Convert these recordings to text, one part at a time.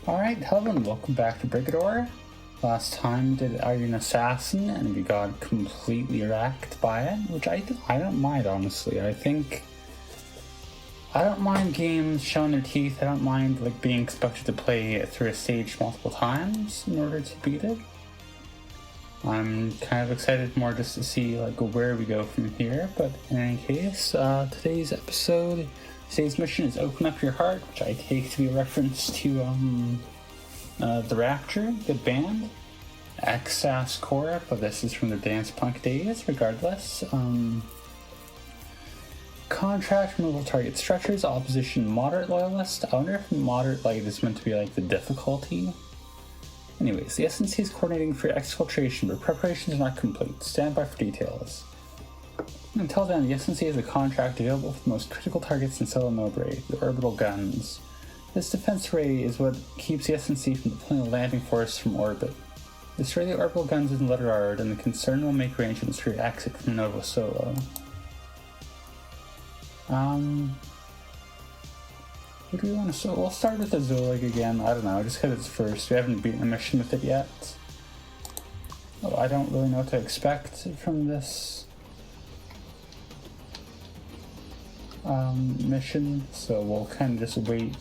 Alright, hello and welcome back to Brigador. Last time did Iron Assassin and we got completely wrecked by it, which I don't mind, honestly. I don't mind games showing their teeth. I don't mind being expected to play through a stage multiple times in order to beat it. I'm kind of excited more just to see where we go from here, but in any case, today's mission is Open Up Your Heart, which I take to be a reference to the Rapture, good band, ex-SAS core, but this is from the dance punk days, regardless. Contract removal target stretchers, opposition moderate loyalist. I wonder if moderate is meant to be the difficulty. Anyways, the SNC is coordinating for exfiltration, but preparations are not complete. Stand by for details. Until then, the SNC has a contract available for the most critical targets in Solo Nobre, the orbital guns. This defense array is what keeps the SNC from deploying a landing force from orbit. Destroy the orbital guns in Letterard, and the concern will make arrangements for your exit from Nova Solo. What do we want to... So we'll start with the Zolig again. I don't know, just because it's first. We haven't beaten a mission with it yet. Oh, I don't really know what to expect from this mission, so we'll kind of just wait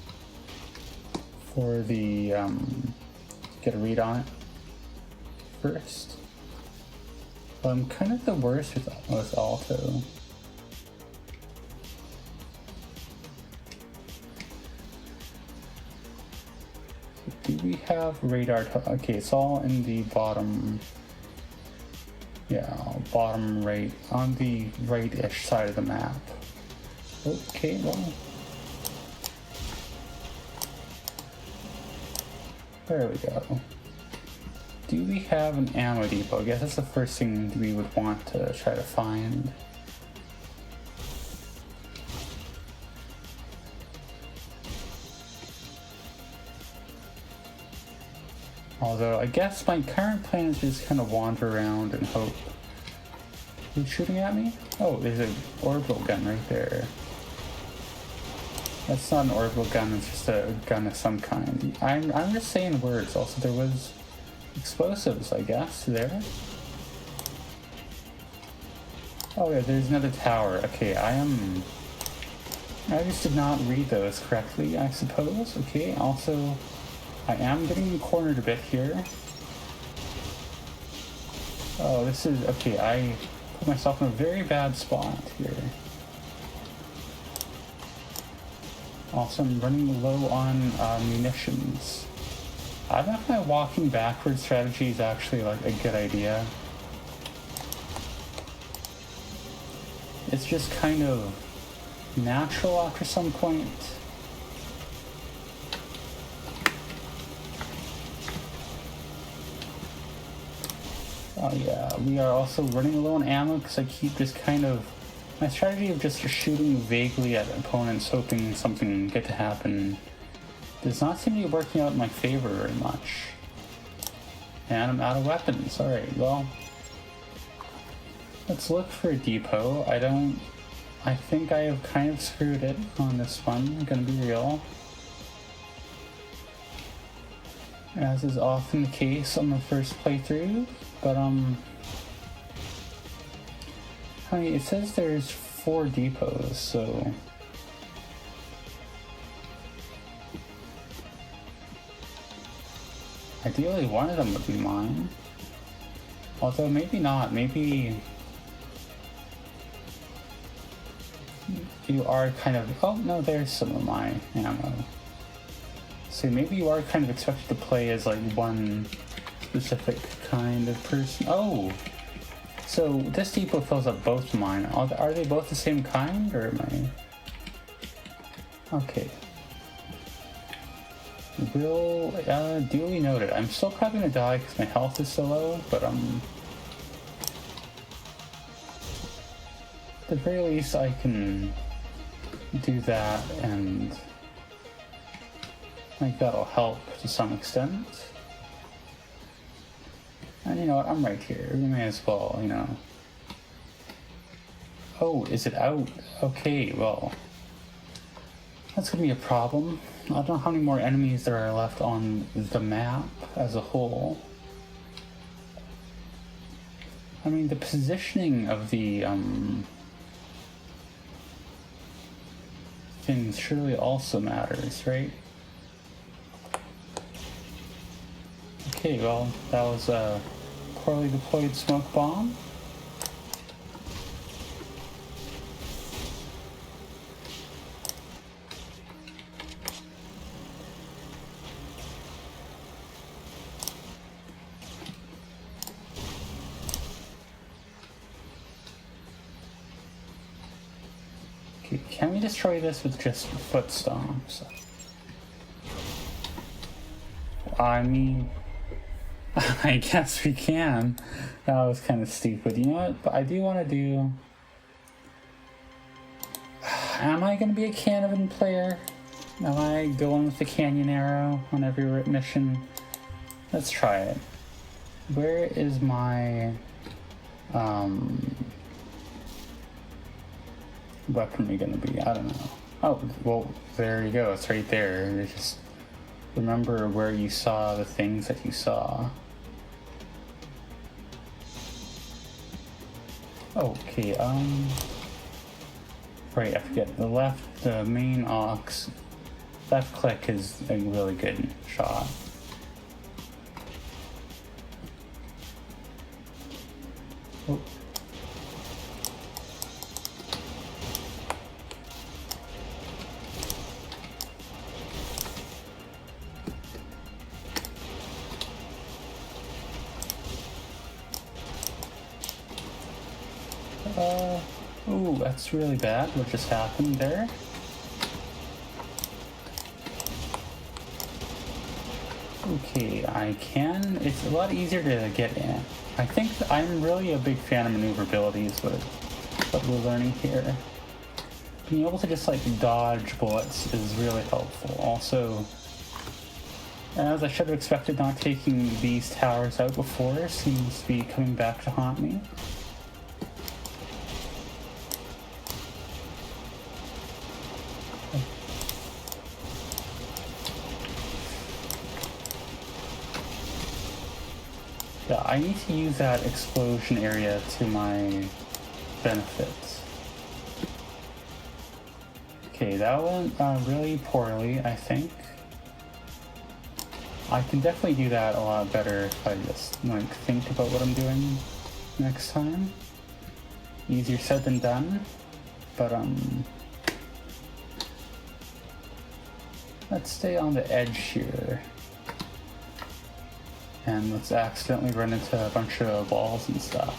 for the get a read on it first. But I'm kind of the worst with Alto. Do we have radar? Okay, it's all in the bottom. Yeah, bottom right, on the right-ish side of the map. Okay, well. There we go. Do we have an ammo depot? I guess that's the first thing we would want to try to find. Although, I guess my current plan is just kind of wander around and hope. Who's shooting at me? Oh, there's an orbital gun right there. That's not an orbital gun, it's just a gun of some kind. I'm just saying words. Also, there was explosives, I guess, there. Oh yeah, there's another tower. Okay, I just did not read those correctly, I suppose. Okay, also, I am getting cornered a bit here. Oh, this is... Okay, I put myself in a very bad spot here. Also, I'm running low on munitions. I don't know if my walking backwards strategy is actually a good idea. It's just kind of natural after some point. Oh yeah, we are also running low on ammo because I keep just kind of... My strategy of just shooting vaguely at opponents, hoping something good to happen, does not seem to be working out in my favor very much. And I'm out of weapons. Alright, well, let's look for a depot. I think I have kind of screwed it on this one, I'm gonna be real. As is often the case on the first playthrough, but I mean, it says there's 4 depots, so... Ideally, one of them would be mine. Although, maybe not. Maybe... You are kind of... Oh, no, there's some of my ammo. So maybe you are kind of expected to play as, one specific kind of person. Oh! So, this depot fills up both of mine. Are they both the same kind, or am I... Okay. Duly noted. I'm still probably gonna die because my health is so low, but at the very least I can do that, and I think that'll help to some extent. And you know what, I'm right here. We may as well, you know. Oh, is it out? Okay, well, that's gonna be a problem. I don't know how many more enemies there are left on the map as a whole. I mean, the positioning of the things surely also matters, right? Okay, well, that was a poorly deployed smoke bomb. Okay, can we destroy this with just foot stomps? I mean, I guess we can. That was kind of stupid. You know what? But I do want to do... Am I going to be a Canavan player? Am I going with the Canyon Arrow on every mission? Let's try it. Where is my... weaponry going to be? I don't know. Oh, well, there you go. It's right there. Just remember where you saw the things that you saw. Okay, right, I forget. The main aux, left click is a really good shot. Oh. Ooh, that's really bad. What just happened there? Okay, it's a lot easier to get in. I think I'm really a big fan of maneuverability is what we're learning here. Being able to just like dodge bullets is really helpful. Also, as I should have expected, not taking these towers out before seems to be coming back to haunt me. Yeah, I need to use that explosion area to my benefit. Okay, that went really poorly, I think. I can definitely do that a lot better if I just like think about what I'm doing next time. Easier said than done, but let's stay on the edge here. And let's accidentally run into a bunch of walls and stuff.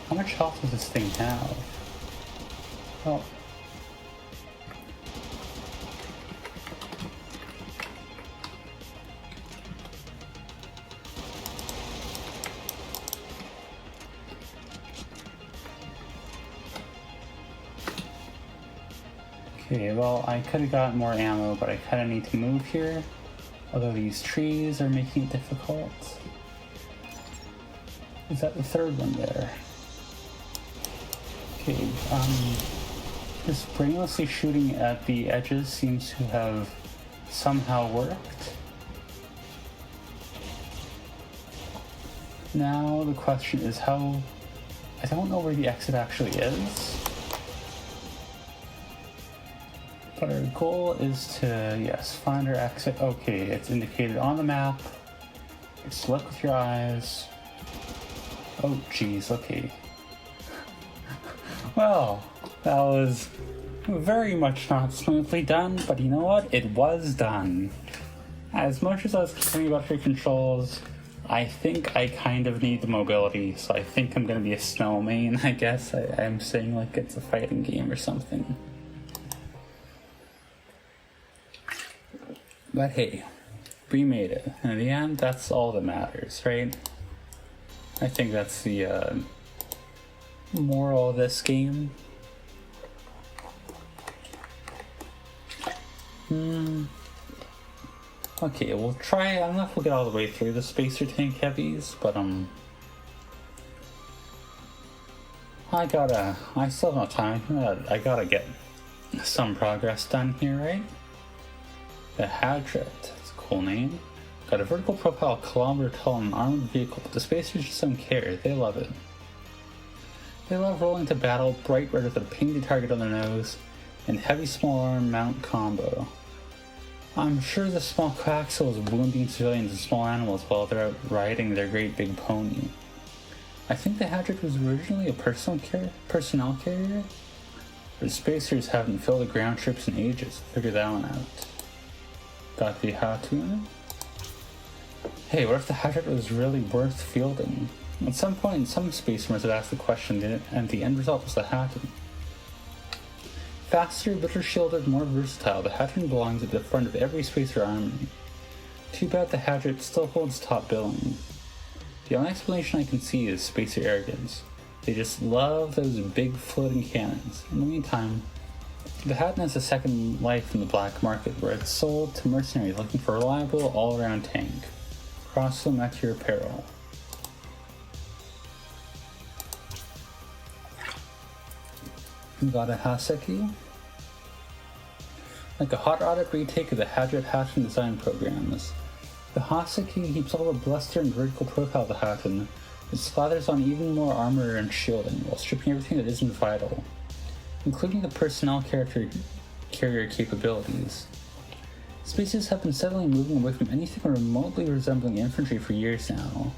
How much health does this thing have? Oh. Okay, well, I could have gotten more ammo, but I kind of need to move here. Although these trees are making it difficult. Is that the third one there? Okay, just brainlessly shooting at the edges seems to have somehow worked. Now the question is how... I don't know where the exit actually is. But our goal is to, yes, find our exit. Okay, it's indicated on the map. Just look with your eyes. Oh, geez, okay. Well, that was very much not smoothly done, but you know what? It was done. As much as I was complaining about your controls, I think I kind of need the mobility, so I think I'm gonna be a snow main, I guess. I'm saying like it's a fighting game or something. But hey, we made it. And in the end, that's all that matters, right? I think that's the moral of this game. Okay, we'll try. I don't know if we'll get all the way through the spacer tank heavies, but I still have no time. I gotta get some progress done here, right? The Hadret, that's a cool name. Got a vertical profile, kilometer tall, and an armored vehicle, but the spacers just don't care. They love it. They love rolling to battle, bright red with a painted target on their nose, and heavy small arm mount combo. I'm sure the small Quaxel is wounding civilians and small animals while they're out riding their great big pony. I think the Hadret was originally a personnel carrier. The spacers haven't filled the ground trips in ages. Figure that one out. Got the Hatun. Hey, what if the Hadret was really worth fielding? At some point, some spacer must have asked the question, and the end result was the Hatun. Faster, better shielded, more versatile, the Hatun belongs at the front of every spacer army. Too bad the Hadret still holds top billing. The only explanation I can see is spacer arrogance. They just love those big floating cannons. In the meantime, the Hatun has a second life in the black market, where it's sold to mercenaries looking for a reliable, all-around tank. Cross them at your peril. We got a Haseki. Like a hot-rodded retake of the Hadret Hatun design programs. The Haseki keeps all the bluster and vertical profile of the Hatun. It slathers on even more armor and shielding, while stripping everything that isn't vital, including the personnel carrier capabilities. Spacers have been steadily moving away from anything remotely resembling infantry for years now,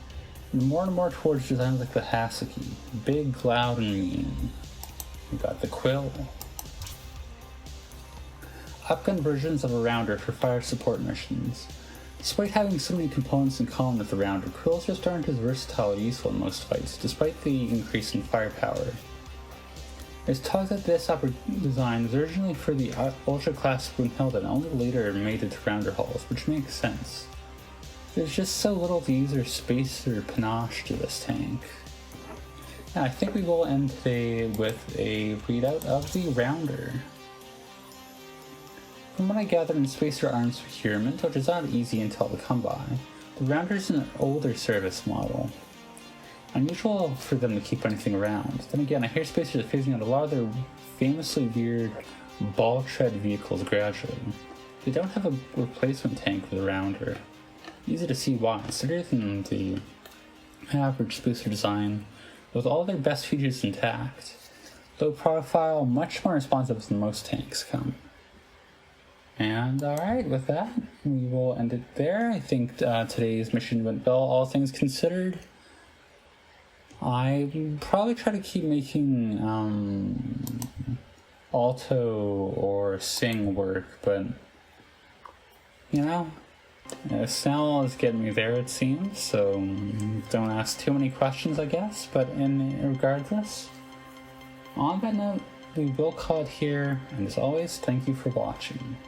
and more towards designs like the Haseki, big, loud, and mean. We got the Quill. Upgun versions of a Rounder for fire support missions. Despite having so many components in common with the Rounder, Quills just aren't as versatile or useful in most fights, despite the increase in firepower. It's talked that this design was originally for the ultra-class Brunhilde and only later made it to Rounder hulls, which makes sense. There's just so little to user space or panache to this tank. Yeah, I think we will end today with a readout of the Rounder. From what I gathered in Spacer Arms procurement, which is not easy intel to come by, the Rounder is an older service model. Unusual for them to keep anything around. Then again, I hear Spacers are phasing out a lot of their famously weird ball tread vehicles gradually. They don't have a replacement tank for the Rounder. Easy to see why. It's better than the average Spacer design, with all their best features intact. Low profile, much more responsive than most tanks come. And alright, with that, we will end it there. I think today's mission went well, all things considered. I probably try to keep making alto or sing work, but you know, Snell is getting me there, it seems, so don't ask too many questions, I guess. But regardless, on that note, we will call it here, and as always, thank you for watching.